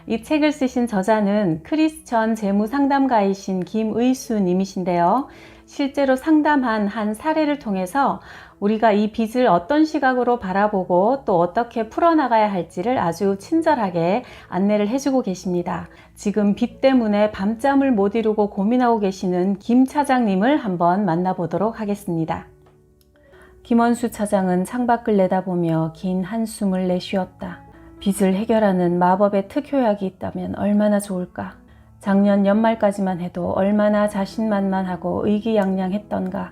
이 책을 쓰신 저자는 크리스천 재무상담가이신 김의수 님이신데요. 실제로 상담한 한 사례를 통해서 우리가 이 빚을 어떤 시각으로 바라보고 또 어떻게 풀어나가야 할지를 아주 친절하게 안내를 해주고 계십니다. 지금 빚 때문에 밤잠을 못 이루고 고민하고 계시는 김 차장님을 한번 만나보도록 하겠습니다. 김원수 차장은 창밖을 내다보며 긴 한숨을 내쉬었다. 빚을 해결하는 마법의 특효약이 있다면 얼마나 좋을까? 작년 연말까지만 해도 얼마나 자신만만하고 의기양양했던가.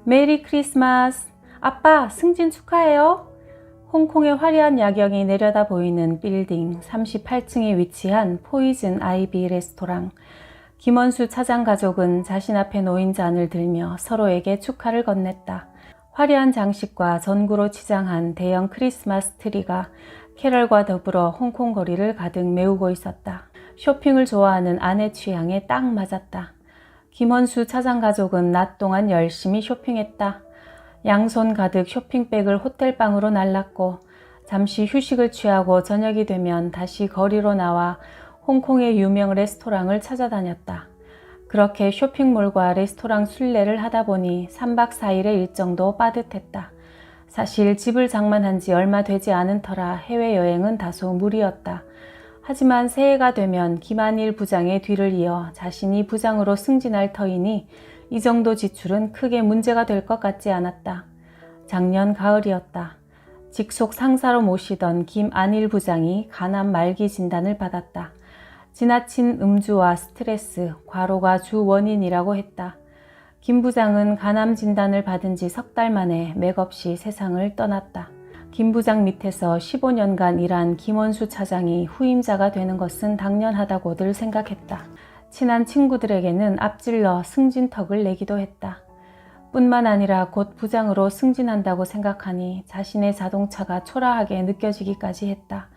메리 크리스마스! 아빠, 승진 축하해요! 홍콩의 화려한 야경이 내려다 보이는 빌딩 38층에 위치한 포이즌 아이비 레스토랑. 김원수 차장 가족은 자신 앞에 놓인 잔을 들며 서로에게 축하를 건넸다. 화려한 장식과 전구로 치장한 대형 크리스마스 트리가 캐럴과 더불어 홍콩 거리를 가득 메우고 있었다. 쇼핑을 좋아하는 아내 취향에 딱 맞았다. 김원수 차장 가족은 낮 동안 열심히 쇼핑했다. 양손 가득 쇼핑백을 호텔방으로 날랐고 잠시 휴식을 취하고 저녁이 되면 다시 거리로 나와 홍콩의 유명 레스토랑을 찾아다녔다. 그렇게 쇼핑몰과 레스토랑 순례를 하다 보니 3박 4일의 일정도 빠듯했다. 사실 집을 장만한 지 얼마 되지 않은 터라 해외여행은 다소 무리였다. 하지만 새해가 되면 김한일 부장의 뒤를 이어 자신이 부장으로 승진할 터이니 이 정도 지출은 크게 문제가 될 것 같지 않았다. 작년 가을이었다. 직속 상사로 모시던 김안일 부장이 간암 말기 진단을 받았다. 지나친 음주와 스트레스, 과로가 주 원인이라고 했다. 김 부장은 간암 진단을 받은 지 석 달 만에 맥없이 세상을 떠났다. 김 부장 밑에서 15년간 일한 김원수 차장이 후임자가 되는 것은 당연하다고들 생각했다. 친한 친구들에게는 앞질러 승진턱을 내기도 했다. 뿐만 아니라 곧 부장으로 승진한다고 생각하니 자신의 자동차가 초라하게 느껴지기까지 했다.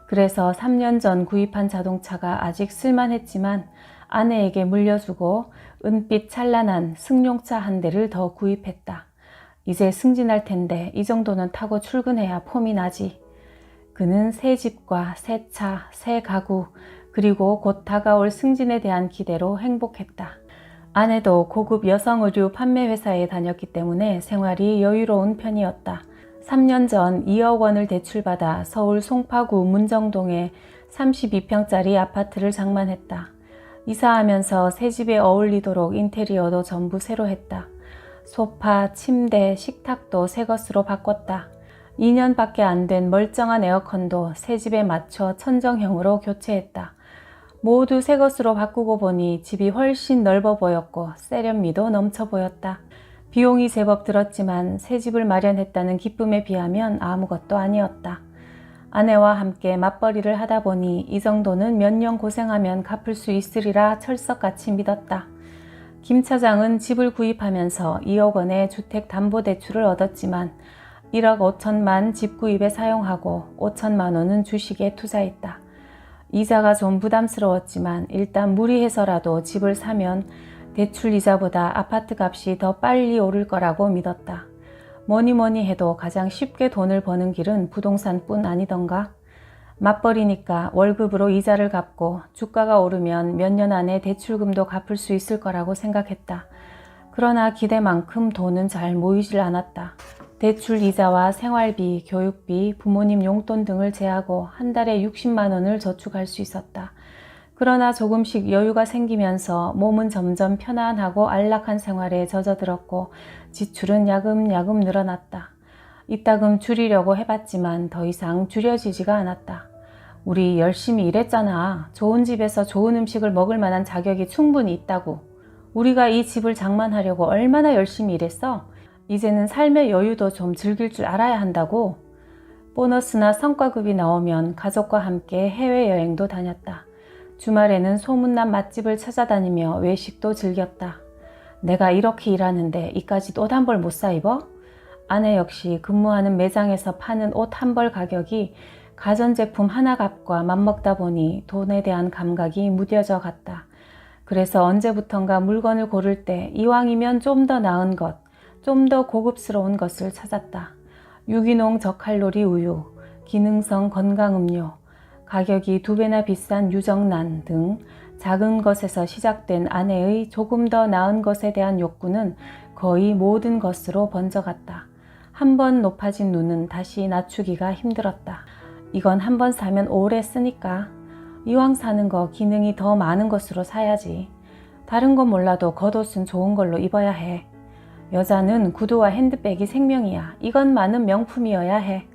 그래서 3년 전 구입한 자동차가 아직 쓸만했지만 아내에게 물려주고 은빛 찬란한 승용차 한 대를 더 구입했다. 이제 승진할 텐데 이 정도는 타고 출근해야 폼이 나지. 그는 새 집과 새 차, 새 가구, 그리고 곧 다가올 승진에 대한 기대로 행복했다. 아내도 고급 여성 의류 판매 회사에 다녔기 때문에 생활이 여유로운 편이었다. 3년 전 2억 원을 대출받아 서울 송파구 문정동에 32평짜리 아파트를 장만했다. 이사하면서 새 집에 어울리도록 인테리어도 전부 새로 했다. 소파, 침대, 식탁도 새 것으로 바꿨다. 2년밖에 안 된 멀쩡한 에어컨도 새 집에 맞춰 천정형으로 교체했다. 모두 새 것으로 바꾸고 보니 집이 훨씬 넓어 보였고 세련미도 넘쳐 보였다. 비용이 제법 들었지만 새 집을 마련했다는 기쁨에 비하면 아무것도 아니었다. 아내와 함께 맞벌이를 하다 보니 이 정도는 몇 년 고생하면 갚을 수 있으리라 철석같이 믿었다. 김 차장은 집을 구입하면서 2억 원의 주택담보대출을 얻었지만 1억 5천만 집 구입에 사용하고 5천만 원은 주식에 투자했다. 이자가 좀 부담스러웠지만 일단 무리해서라도 집을 사면 대출 이자보다 아파트 값이 더 빨리 오를 거라고 믿었다. 뭐니 해도 가장 쉽게 돈을 버는 길은 부동산뿐 아니던가? 맞벌이니까 월급으로 이자를 갚고 주가가 오르면 몇 년 안에 대출금도 갚을 수 있을 거라고 생각했다. 그러나 기대만큼 돈은 잘 모이질 않았다. 대출 이자와 생활비, 교육비, 부모님 용돈 등을 제하고 한 달에 60만 원을 저축할 수 있었다. 그러나 조금씩 여유가 생기면서 몸은 점점 편안하고 안락한 생활에 젖어들었고 지출은 야금야금 늘어났다. 이따금 줄이려고 해봤지만 더 이상 줄여지지가 않았다. 우리 열심히 일했잖아. 좋은 집에서 좋은 음식을 먹을 만한 자격이 충분히 있다고. 우리가 이 집을 장만하려고 얼마나 열심히 일했어? 이제는 삶의 여유도 좀 즐길 줄 알아야 한다고. 보너스나 성과급이 나오면 가족과 함께 해외여행도 다녔다. 주말에는 소문난 맛집을 찾아다니며 외식도 즐겼다. 내가 이렇게 일하는데 이까지 옷 한 벌 못 사 입어? 아내 역시 근무하는 매장에서 파는 옷 한 벌 가격이 가전제품 하나 값과 맞먹다 보니 돈에 대한 감각이 무뎌져 갔다. 그래서 언제부턴가 물건을 고를 때 이왕이면 좀 더 나은 것, 좀 더 고급스러운 것을 찾았다. 유기농 저칼로리 우유, 기능성 건강음료, 가격이 2배나 비싼 유정란 등 작은 것에서 시작된 아내의 조금 더 나은 것에 대한 욕구는 거의 모든 것으로 번져갔다. 한 번 높아진 눈은 다시 낮추기가 힘들었다. 이건 한 번 사면 오래 쓰니까. 이왕 사는 거 기능이 더 많은 것으로 사야지. 다른 건 몰라도 겉옷은 좋은 걸로 입어야 해. 여자는 구두와 핸드백이 생명이야. 이것만은 명품이어야 해.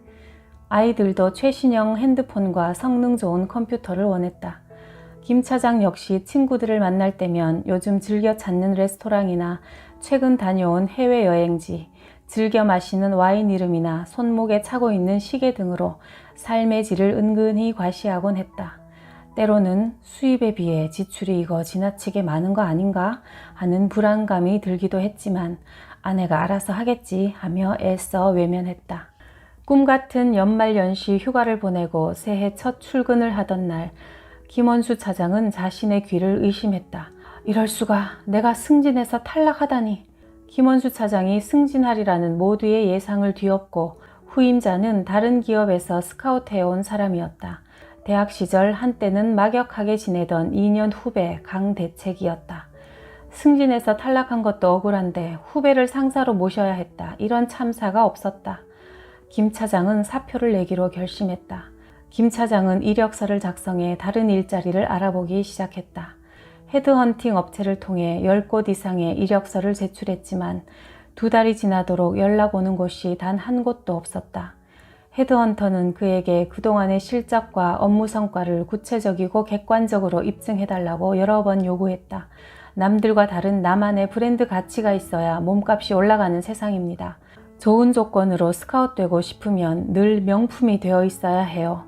아이들도 최신형 핸드폰과 성능 좋은 컴퓨터를 원했다. 김 차장 역시 친구들을 만날 때면 요즘 즐겨 찾는 레스토랑이나 최근 다녀온 해외여행지, 즐겨 마시는 와인 이름이나 손목에 차고 있는 시계 등으로 삶의 질을 은근히 과시하곤 했다. 때로는 수입에 비해 지출이 이거 지나치게 많은 거 아닌가 하는 불안감이 들기도 했지만 아내가 알아서 하겠지 하며 애써 외면했다. 꿈같은 연말연시 휴가를 보내고 새해 첫 출근을 하던 날 김원수 차장은 자신의 귀를 의심했다. 이럴 수가, 내가 승진해서 탈락하다니. 김원수 차장이 승진하리라는 모두의 예상을 뒤엎고 후임자는 다른 기업에서 스카우트해온 사람이었다. 대학 시절 한때는 막역하게 지내던 2년 후배 강대책이었다. 승진해서 탈락한 것도 억울한데 후배를 상사로 모셔야 했다. 이런 참사가 없었다. 김 차장은 사표를 내기로 결심했다. 김 차장은 이력서를 작성해 다른 일자리를 알아보기 시작했다. 헤드헌팅 업체를 통해 10곳 이상의 이력서를 제출했지만 2달이 지나도록 연락 오는 곳이 단 한 곳도 없었다. 헤드헌터는 그에게 그동안의 실적과 업무 성과를 구체적이고 객관적으로 입증해달라고 여러 번 요구했다. 남들과 다른 나만의 브랜드 가치가 있어야 몸값이 올라가는 세상입니다. 좋은 조건으로 스카웃되고 싶으면 늘 명품이 되어 있어야 해요.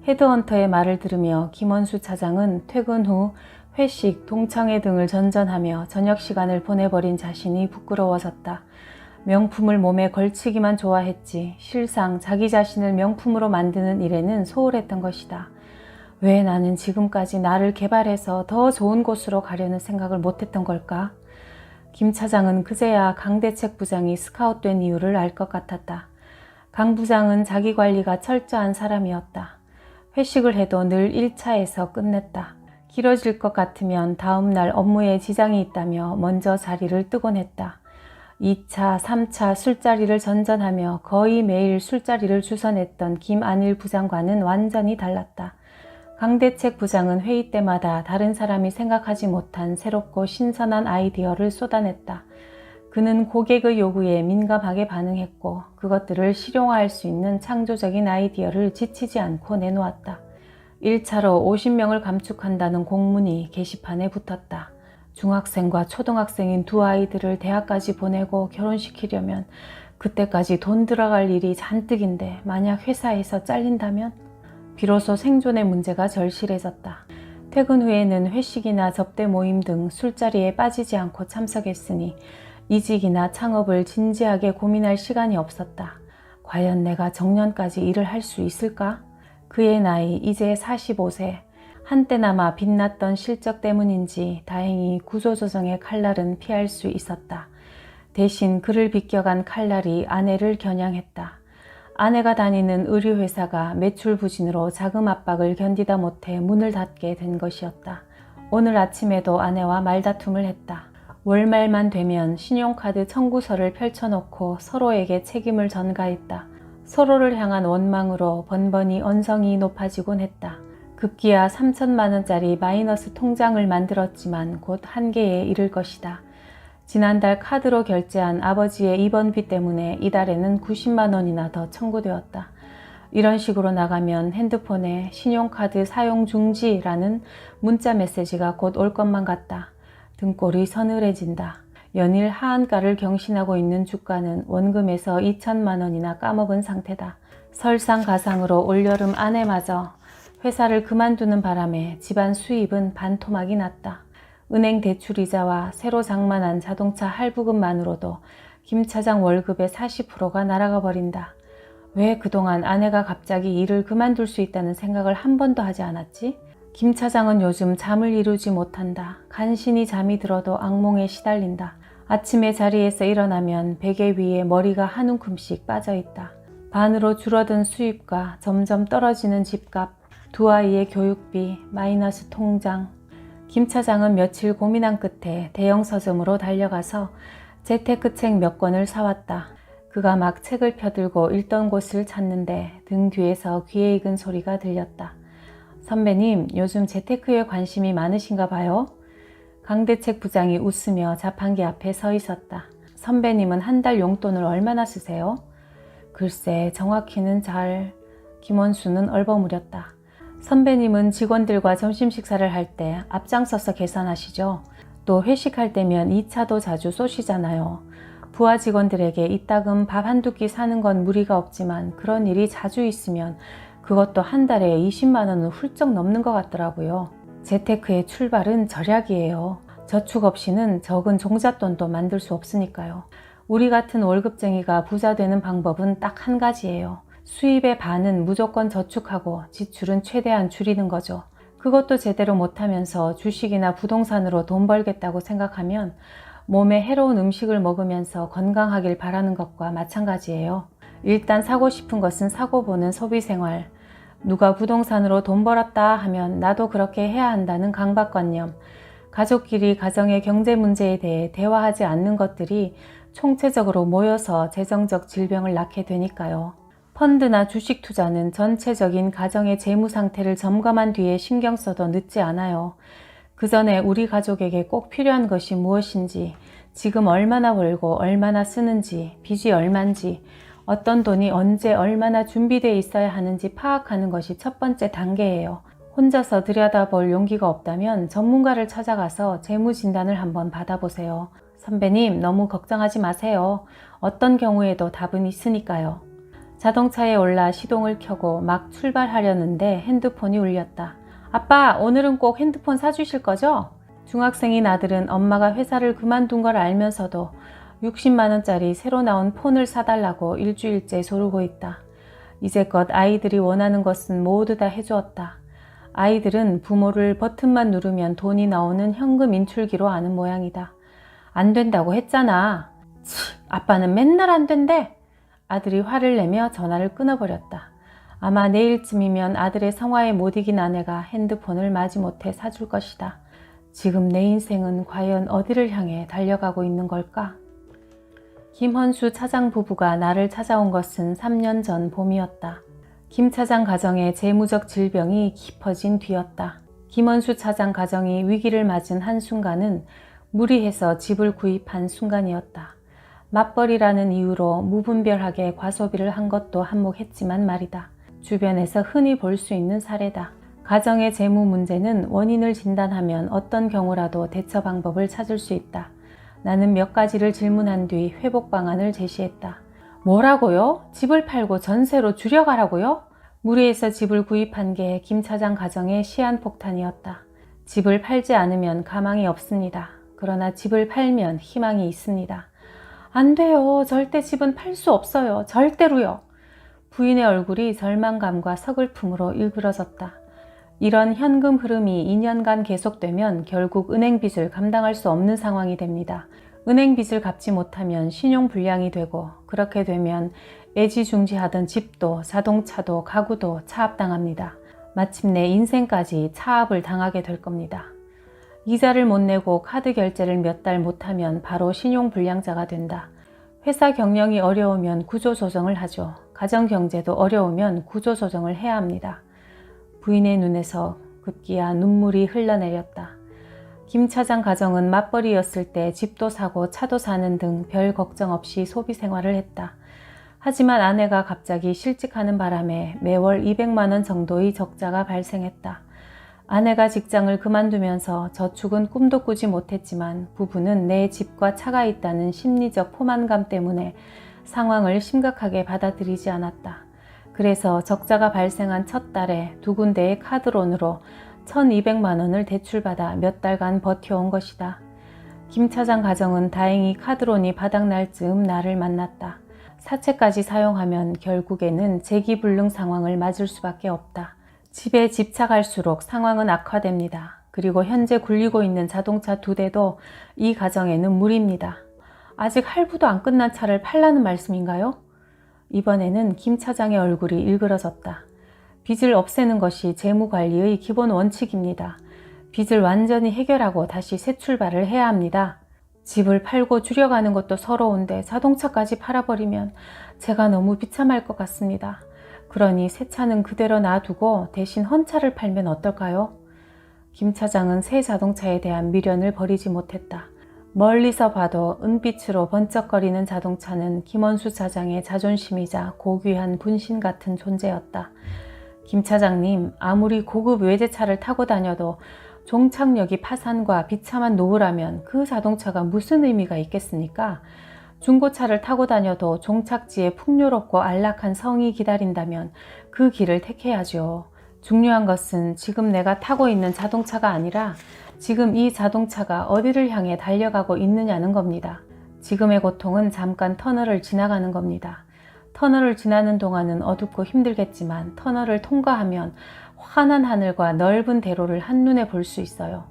헤드헌터의 말을 들으며 김원수 차장은 퇴근 후 회식, 동창회 등을 전전하며 저녁 시간을 보내버린 자신이 부끄러워졌다. 명품을 몸에 걸치기만 좋아했지 실상 자기 자신을 명품으로 만드는 일에는 소홀했던 것이다. 왜 나는 지금까지 나를 개발해서 더 좋은 곳으로 가려는 생각을 못했던 걸까? 김 차장은 그제야 강대책 부장이 스카웃된 이유를 알 것 같았다. 강 부장은 자기 관리가 철저한 사람이었다. 회식을 해도 늘 1차에서 끝냈다. 길어질 것 같으면 다음 날 업무에 지장이 있다며 먼저 자리를 뜨곤 했다. 2차, 3차 술자리를 전전하며 거의 매일 술자리를 주선했던 김안일 부장과는 완전히 달랐다. 강대책 부장은 회의 때마다 다른 사람이 생각하지 못한 새롭고 신선한 아이디어를 쏟아냈다. 그는 고객의 요구에 민감하게 반응했고 그것들을 실용화할 수 있는 창조적인 아이디어를 지치지 않고 내놓았다. 1차로 50명을 감축한다는 공문이 게시판에 붙었다. 중학생과 초등학생인 두 아이들을 대학까지 보내고 결혼시키려면 그때까지 돈 들어갈 일이 잔뜩인데 만약 회사에서 잘린다면? 비로소 생존의 문제가 절실해졌다. 퇴근 후에는 회식이나 접대 모임 등 술자리에 빠지지 않고 참석했으니 이직이나 창업을 진지하게 고민할 시간이 없었다. 과연 내가 정년까지 일을 할 수 있을까? 그의 나이 이제 45세. 한때나마 빛났던 실적 때문인지 다행히 구조조정의 칼날은 피할 수 있었다. 대신 그를 비껴간 칼날이 아내를 겨냥했다. 아내가 다니는 의류회사가 매출 부진으로 자금 압박을 견디다 못해 문을 닫게 된 것이었다. 오늘 아침에도 아내와 말다툼을 했다. 월말만 되면 신용카드 청구서를 펼쳐놓고 서로에게 책임을 전가했다. 서로를 향한 원망으로 번번이 언성이 높아지곤 했다. 급기야 3천만 원짜리 마이너스 통장을 만들었지만 곧 한계에 이를 것이다. 지난달 카드로 결제한 아버지의 입원비 때문에 이달에는 90만 원이나 더 청구되었다. 이런 식으로 나가면 핸드폰에 신용카드 사용 중지라는 문자 메시지가 곧 올 것만 같다. 등골이 서늘해진다. 연일 하한가를 경신하고 있는 주가는 원금에서 2천만 원이나 까먹은 상태다. 설상가상으로 올여름 아내마저 회사를 그만두는 바람에 집안 수입은 반토막이 났다. 은행 대출이자와 새로 장만한 자동차 할부금만으로도 김 차장 월급의 40%가 날아가 버린다. 왜 그동안 아내가 갑자기 일을 그만둘 수 있다는 생각을 한 번도 하지 않았지? 김 차장은 요즘 잠을 이루지 못한다. 간신히 잠이 들어도 악몽에 시달린다. 아침에 자리에서 일어나면 베개 위에 머리가 한 움큼씩 빠져있다. 반으로 줄어든 수입과 점점 떨어지는 집값, 두 아이의 교육비, 마이너스 통장. 김 차장은 며칠 고민한 끝에 대형 서점으로 달려가서 재테크책 몇 권을 사왔다. 그가 막 책을 펴들고 읽던 곳을 찾는데 등 뒤에서 귀에 익은 소리가 들렸다. 선배님, 요즘 재테크에 관심이 많으신가 봐요? 강대책 부장이 웃으며 자판기 앞에 서 있었다. 선배님은 한 달 용돈을 얼마나 쓰세요? 글쎄, 정확히는 김원수는 얼버무렸다. 선배님은 직원들과 점심 식사를 할 때 앞장서서 계산하시죠? 또 회식할 때면 2차도 자주 쏘시잖아요. 부하 직원들에게 이따금 밥 한두 끼 사는 건 무리가 없지만 그런 일이 자주 있으면 그것도 한 달에 20만 원은 훌쩍 넘는 것 같더라고요. 재테크의 출발은 절약이에요. 저축 없이는 적은 종잣돈도 만들 수 없으니까요. 우리 같은 월급쟁이가 부자 되는 방법은 딱 한 가지예요. 수입의 반은 무조건 저축하고 지출은 최대한 줄이는 거죠. 그것도 제대로 못하면서 주식이나 부동산으로 돈 벌겠다고 생각하면 몸에 해로운 음식을 먹으면서 건강하길 바라는 것과 마찬가지예요. 일단 사고 싶은 것은 사고 보는 소비생활. 누가 부동산으로 돈 벌었다 하면 나도 그렇게 해야 한다는 강박관념. 가족끼리 가정의 경제 문제에 대해 대화하지 않는 것들이 총체적으로 모여서 재정적 질병을 낳게 되니까요. 펀드나 주식 투자는 전체적인 가정의 재무 상태를 점검한 뒤에 신경 써도 늦지 않아요. 그 전에 우리 가족에게 꼭 필요한 것이 무엇인지, 지금 얼마나 벌고 얼마나 쓰는지, 빚이 얼만지, 어떤 돈이 언제 얼마나 준비되어 있어야 하는지 파악하는 것이 첫 번째 단계예요. 혼자서 들여다볼 용기가 없다면 전문가를 찾아가서 재무 진단을 한번 받아보세요. 선배님, 너무 걱정하지 마세요. 어떤 경우에도 답은 있으니까요. 자동차에 올라 시동을 켜고 막 출발하려는데 핸드폰이 울렸다. 아빠, 오늘은 꼭 핸드폰 사주실 거죠? 중학생인 아들은 엄마가 회사를 그만둔 걸 알면서도 60만 원짜리 새로 나온 폰을 사달라고 일주일째 조르고 있다. 이제껏 아이들이 원하는 것은 모두 다 해주었다. 아이들은 부모를 버튼만 누르면 돈이 나오는 현금 인출기로 아는 모양이다. 안 된다고 했잖아. 아빠는 맨날 안 된대. 아들이 화를 내며 전화를 끊어버렸다. 아마 내일쯤이면 아들의 성화에 못 이긴 아내가 핸드폰을 마지못해 사줄 것이다. 지금 내 인생은 과연 어디를 향해 달려가고 있는 걸까? 김헌수 차장 부부가 나를 찾아온 것은 3년 전 봄이었다. 김 차장 가정의 재무적 질병이 깊어진 뒤였다. 김헌수 차장 가정이 위기를 맞은 한순간은 무리해서 집을 구입한 순간이었다. 맞벌이라는 이유로 무분별하게 과소비를 한 것도 한몫했지만 말이다. 주변에서 흔히 볼 수 있는 사례다. 가정의 재무 문제는 원인을 진단하면 어떤 경우라도 대처 방법을 찾을 수 있다. 나는 몇 가지를 질문한 뒤 회복 방안을 제시했다. 뭐라고요? 집을 팔고 전세로 줄여가라고요? 무리해서 집을 구입한 게 김 차장 가정의 시한폭탄이었다. 집을 팔지 않으면 가망이 없습니다. 그러나 집을 팔면 희망이 있습니다. 안 돼요. 절대 집은 팔 수 없어요. 절대로요. 부인의 얼굴이 절망감과 서글픔으로 일그러졌다. 이런 현금 흐름이 2년간 계속되면 결국 은행 빚을 감당할 수 없는 상황이 됩니다. 은행 빚을 갚지 못하면 신용 불량이 되고, 그렇게 되면 애지중지하던 집도 자동차도 가구도 차압당합니다. 마침내 인생까지 차압을 당하게 될 겁니다. 이자를 못 내고 카드 결제를 몇 달 못하면 바로 신용불량자가 된다. 회사 경영이 어려우면 구조조정을 하죠. 가정경제도 어려우면 구조조정을 해야 합니다. 부인의 눈에서 급기야 눈물이 흘러내렸다. 김 차장 가정은 맞벌이였을 때 집도 사고 차도 사는 등 별 걱정 없이 소비 생활을 했다. 하지만 아내가 갑자기 실직하는 바람에 매월 200만 원 정도의 적자가 발생했다. 아내가 직장을 그만두면서 저축은 꿈도 꾸지 못했지만 부부는 내 집과 차가 있다는 심리적 포만감 때문에 상황을 심각하게 받아들이지 않았다. 그래서 적자가 발생한 첫 달에 두 군데의 카드론으로 1,200만 원을 대출받아 몇 달간 버텨온 것이다. 김 차장 가정은 다행히 카드론이 바닥날 즈음 나를 만났다. 사채까지 사용하면 결국에는 재기불능 상황을 맞을 수밖에 없다. 집에 집착할수록 상황은 악화됩니다. 그리고 현재 굴리고 있는 자동차 2대도 이 가정에는 무리입니다. 아직 할부도 안 끝난 차를 팔라는 말씀인가요? 이번에는 김 차장의 얼굴이 일그러졌다. 빚을 없애는 것이 재무관리의 기본 원칙입니다. 빚을 완전히 해결하고 다시 새 출발을 해야 합니다. 집을 팔고 줄여가는 것도 서러운데 자동차까지 팔아버리면 제가 너무 비참할 것 같습니다. 그러니 새 차는 그대로 놔두고 대신 헌차를 팔면 어떨까요? 김 차장은 새 자동차에 대한 미련을 버리지 못했다. 멀리서 봐도 은빛으로 번쩍거리는 자동차는 김원수 차장의 자존심이자 고귀한 분신 같은 존재였다. 김 차장님, 아무리 고급 외제차를 타고 다녀도 종착역이 파산과 비참한 노후라면 그 자동차가 무슨 의미가 있겠습니까? 중고차를 타고 다녀도 종착지에 풍요롭고 안락한 성이 기다린다면 그 길을 택해야죠. 중요한 것은 지금 내가 타고 있는 자동차가 아니라 지금 이 자동차가 어디를 향해 달려가고 있느냐는 겁니다. 지금의 고통은 잠깐 터널을 지나가는 겁니다. 터널을 지나는 동안은 어둡고 힘들겠지만 터널을 통과하면 환한 하늘과 넓은 대로를 한눈에 볼 수 있어요.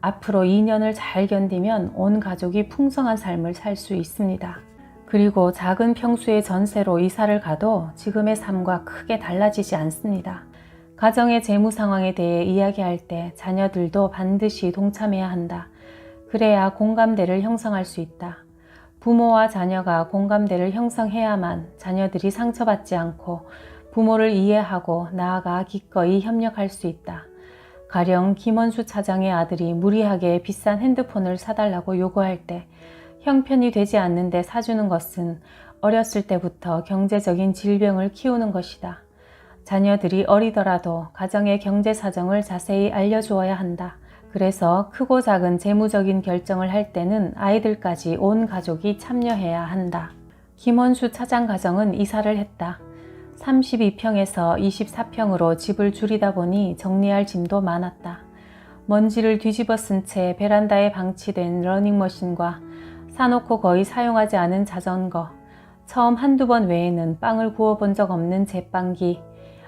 앞으로 2년을 잘 견디면 온 가족이 풍성한 삶을 살 수 있습니다. 그리고 작은 평수의 전세로 이사를 가도 지금의 삶과 크게 달라지지 않습니다. 가정의 재무 상황에 대해 이야기할 때 자녀들도 반드시 동참해야 한다. 그래야 공감대를 형성할 수 있다. 부모와 자녀가 공감대를 형성해야만 자녀들이 상처받지 않고 부모를 이해하고 나아가 기꺼이 협력할 수 있다. 가령 김원수 차장의 아들이 무리하게 비싼 핸드폰을 사달라고 요구할 때 형편이 되지 않는데 사주는 것은 어렸을 때부터 경제적인 질병을 키우는 것이다. 자녀들이 어리더라도 가정의 경제 사정을 자세히 알려주어야 한다. 그래서 크고 작은 재무적인 결정을 할 때는 아이들까지 온 가족이 참여해야 한다. 김원수 차장 가정은 이사를 했다. 32평에서 24평으로 집을 줄이다 보니 정리할 짐도 많았다. 먼지를 뒤집어 쓴 채 베란다에 방치된 러닝머신과 사놓고 거의 사용하지 않은 자전거, 처음 한두 번 외에는 빵을 구워본 적 없는 제빵기,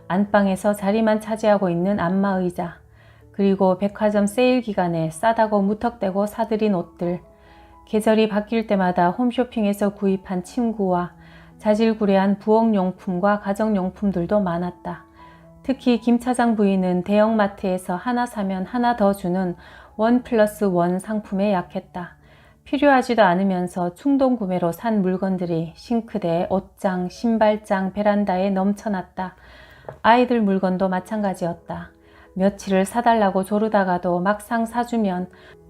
안방에서 자리만 차지하고 있는 안마의자, 그리고 백화점 세일 기간에 싸다고 무턱대고 사들인 옷들, 계절이 바뀔 때마다 홈쇼핑에서 구입한 침구와 자질구레한 부엌용품과 가정용품들도 많았다. 특히 김 차장 부인은 대형마트에서 하나 사면 하나 더 주는 1+1 상품에 약했다. 필요하지도 않으면서 충동구매로 산 물건들이 싱크대, 옷장, 신발장, 베란다에 넘쳐났다. 아이들 물건도 마찬가지였다. 며칠을 사달라고 조르다가도 막상 사주면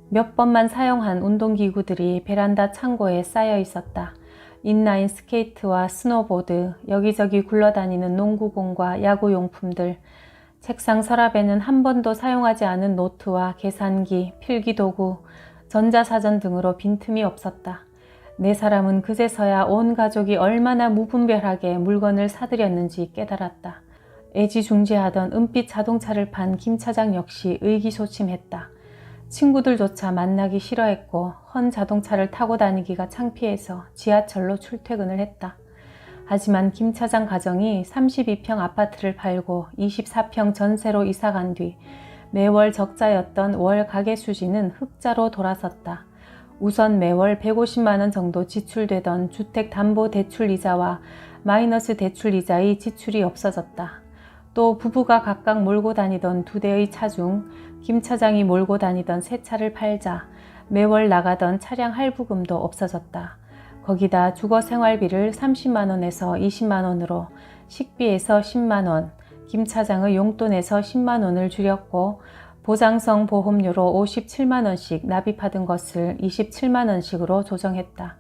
몇 번만 사용한 운동기구들이 베란다 창고에 쌓여 있었다. 인라인 스케이트와 스노보드, 여기저기 굴러다니는 농구공과 야구용품들, 책상 서랍에는 한 번도 사용하지 않은 노트와 계산기, 필기도구, 전자사전 등으로 빈틈이 없었다. 네 사람은 그제서야 온 가족이 얼마나 무분별하게 물건을 사들였는지 깨달았다. 애지중지하던 은빛 자동차를 판 김 차장 역시 의기소침했다. 친구들조차 만나기 싫어했고 헌 자동차를 타고 다니기가 창피해서 지하철로 출퇴근을 했다. 하지만 김 차장 가정이 32평 아파트를 팔고 24평 전세로 이사간 뒤 매월 적자였던 월 가계 수지는 흑자로 돌아섰다. 우선 매월 150만 원 정도 지출되던 주택담보대출이자와 마이너스 대출이자의 지출이 없어졌다. 또 부부가 각각 몰고 다니던 2대의 차 중 김 차장이 몰고 다니던 새 차를 팔자 매월 나가던 차량 할부금도 없어졌다. 거기다 주거 생활비를 30만 원에서 20만 원으로 식비에서 10만 원, 김 차장의 용돈에서 10만 원을 줄였고 보장성 보험료로 57만 원씩 납입하던 것을 27만 원씩으로 조정했다.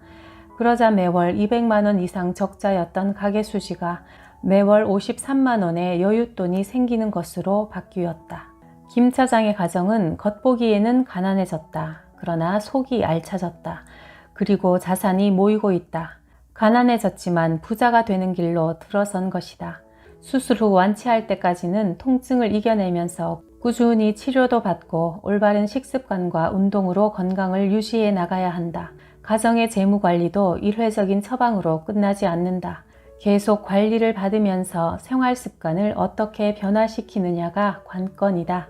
그러자 매월 200만 원 이상 적자였던 가계 수지가 매월 53만 원의 여윳돈이 생기는 것으로 바뀌었다. 김 차장의 가정은 겉보기에는 가난해졌다. 그러나 속이 알차졌다. 그리고 자산이 모이고 있다. 가난해졌지만 부자가 되는 길로 들어선 것이다. 수술 후 완치할 때까지는 통증을 이겨내면서 꾸준히 치료도 받고 올바른 식습관과 운동으로 건강을 유지해 나가야 한다. 가정의 재무관리도 일회적인 처방으로 끝나지 않는다. 계속 관리를 받으면서 생활 습관을 어떻게 변화시키느냐가 관건이다.